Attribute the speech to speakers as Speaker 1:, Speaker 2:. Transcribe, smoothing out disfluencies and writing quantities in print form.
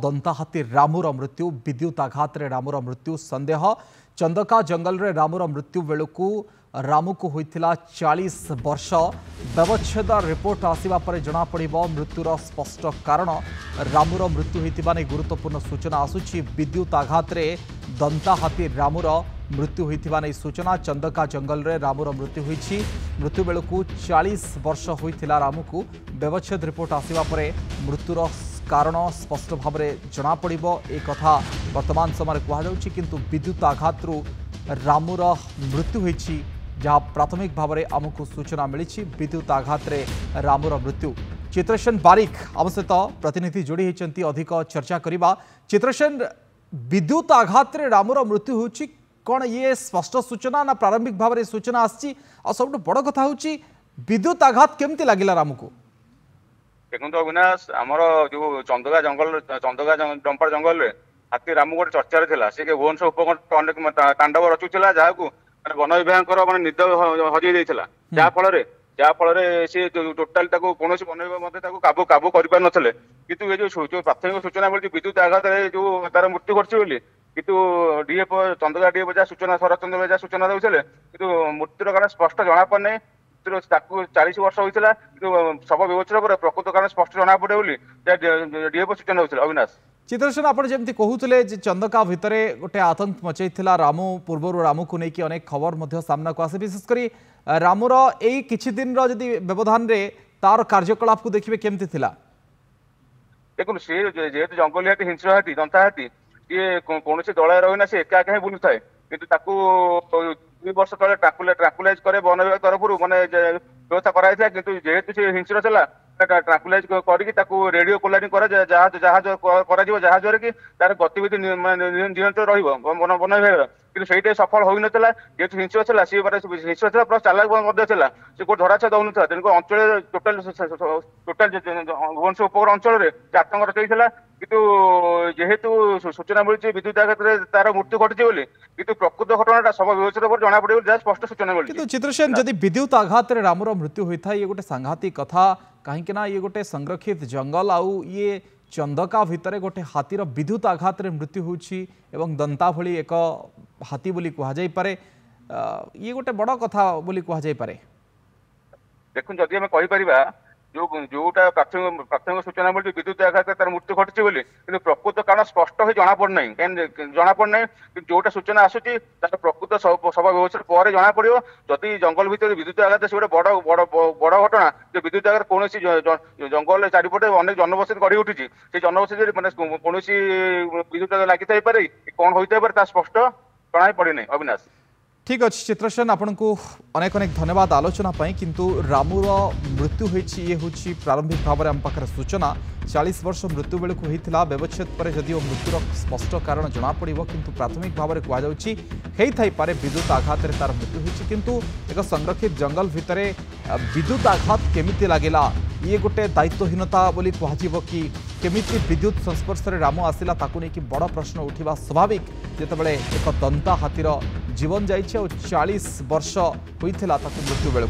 Speaker 1: दंताहाती रामुर मृत्यु विद्युत आघात रे रामुर मृत्यु संदेह चंदका जंगल रे रामुर मृत्यु बेलू रामू को होइथिला 40 वर्ष व्यवच्छेद रिपोर्ट आसिबा परे जना पड़िबो मृत्युर स्पष्ट कारण रामुर मृत्यु होइतिबा नै गुरुत्वपूर्ण सूचना आसुछि विद्युत आघात रे दंताहाती रामुर मृत्यु होइतिबा नै सूचना चंदका जंगल रे रामुर मृत्यु होइछि मृत्यु बेलू 40 वर्ष होइथिला रामू को व्यवच्छेद रिपोर्ट आसिबा परे मृत्युर कारण स्पष्ट भाव में जना पड़िबो ए कथा वर्तमान समय कहा जाउछि किंतु विद्युत आघात रु रामुर मृत्यु होइछि जहाँ प्राथमिक भाव में आमको सूचना मिली विद्युत आघात रे रामुर मृत्यु। चित्रसेन बारिक आम सहित प्रतिनिधि जोड़ी होती अधिक चर्चा करवा। चित्रसेन विद्युत आघात रे रामुर मृत्यु होछि कौन ये स्पष्ट सूचना ना प्रारंभिक भाव में सूचना आछि आ सब बड़ कथा होछि विद्युत आघात केमती लागिला रामू को?
Speaker 2: देखो अविनाश आमर जो चंदका डंपर जंगल रे हाथी रामू गोटे चर्चा थिला से भुवनेश उपकंठ अनेक तांडव रचुला जहाँ वन विभाग माने निद हजई देइथिला जहाँ फल सी टोटाल कौन वन काबू काबू कर किंतु ये जो प्राथमिक सूचना मिली विद्युत आघात जो तार मृत्यु घटी किंतु डीएफ चंदका डीएफ जहाँ सूचना शरद चंद्र जहाँ सूचना देते कि मृत्युर कारण स्पष्ट जना पड़े 40 वर्ष होता कि शव व्यवच्छेद पर प्रकृत कारण स्पष्ट जना पड़े डीएफ सूचना देते। अविनाश
Speaker 1: चित्रसेन आप जमी कहते चंदका भितर गोटे आतंक मचई रामू पूर्व रामू को लेकिन अनेक खबर सामना को आसे विशेषकर रामूर यही किछि दिन जदि व्यवधान रे तार कार्यकलाप को देखिए केमती थिला?
Speaker 2: देखो सी जेहेतु जंगली हाथी हिंस्र हाथी दंता हाथी सी कौन दल रही सी एका एका बुलू थाए कि 2 वर्ष तले ट्रांकुलाइज करे वन विभाग तरफ माने व्यवस्था कराई किंतु जेहेतु सी हिंस्र चला ट्रांकुलाइज करके रेडियो कोलारिंग जहाज कि तार गतिविधि नियंत्रण वन विभाग कि सही सफल हो नाला जेहतु हिंस्र चला सी हिंस्र था प्लस चालाक से कोई धराछा दौन था तेणुक अंचल टोटाल भुवनेश उपकूल अंचल आतंक रचई किंतु जेहेतु सूचना मिली विद्युत आघात तार मृत्यु घटी किंतु प्रकृत घटना सब व्यवस्था पर जना पड़े जहाँ स्पष्ट सूचना मिली।
Speaker 1: चित्रसेन जदि विद्युत आघात रे रामुर मृत्यु होता है ये गोटे सांघातिक कथा कहीं ये गोटे संरक्षित जंगल आउ ये चंदका भितर गोटे हाथीर विद्युत आघात रे मृत्यु होछि एवं दंता भली एक हाथी बोली कहा जाई पारे ये गोटे बड़ कथा बोली कहा जाई पारे।
Speaker 2: देखो जदि आम कहीपर जोटा प्राथमिक सूचना मिली विद्युत आघात तार मृत्यु घटी कि प्रकृत कारण स्पष्ट हो जना पड़ना जना पड़ना जोटा सूचना आसूची तार प्रकृत सब व्यवस्था पर जना पड़ो जदि जंगल भितर विद्युत आघात से गोटे बड़ घटना विद्युत आघात कौन जंगल चारिपटे अनेक जनबसति गढ़ी उठी से जनबसति मैंने कौन विद्युत आघात लगी पारे कौन होता है स्पष्ट जना पड़े ना। अविनाश
Speaker 1: ठीक अच्छे चित्रसेन आपन को अनेक अनेक धन्यवाद आलोचना किंतु रामूर मृत्यु होइछि ये होछि प्रारंभिक भाव में आम पाखर सूचना 40 वर्ष मृत्यु बेलू होता व्यवच्छेद पर जदिव मृत्युर स्पष्ट कारण जना पड़ो किंतु प्राथमिक भाव में कहुपारे विद्युत आघात तार मृत्यु होइछि किंतु एक संरक्षित जंगल भितर विद्युत आघात केमिति लागिला ये गोटे दायित्वहीनता बोली कहजिबो कि केमिति विद्युत संस्पर्श में रामू आसिला ताकू नहीं कि बड़ प्रश्न उठा स्वाभाविक जितेबाला एक दंता हाथीर जीवन जाइए और 40 वर्ष होता मृत्यु बेलू।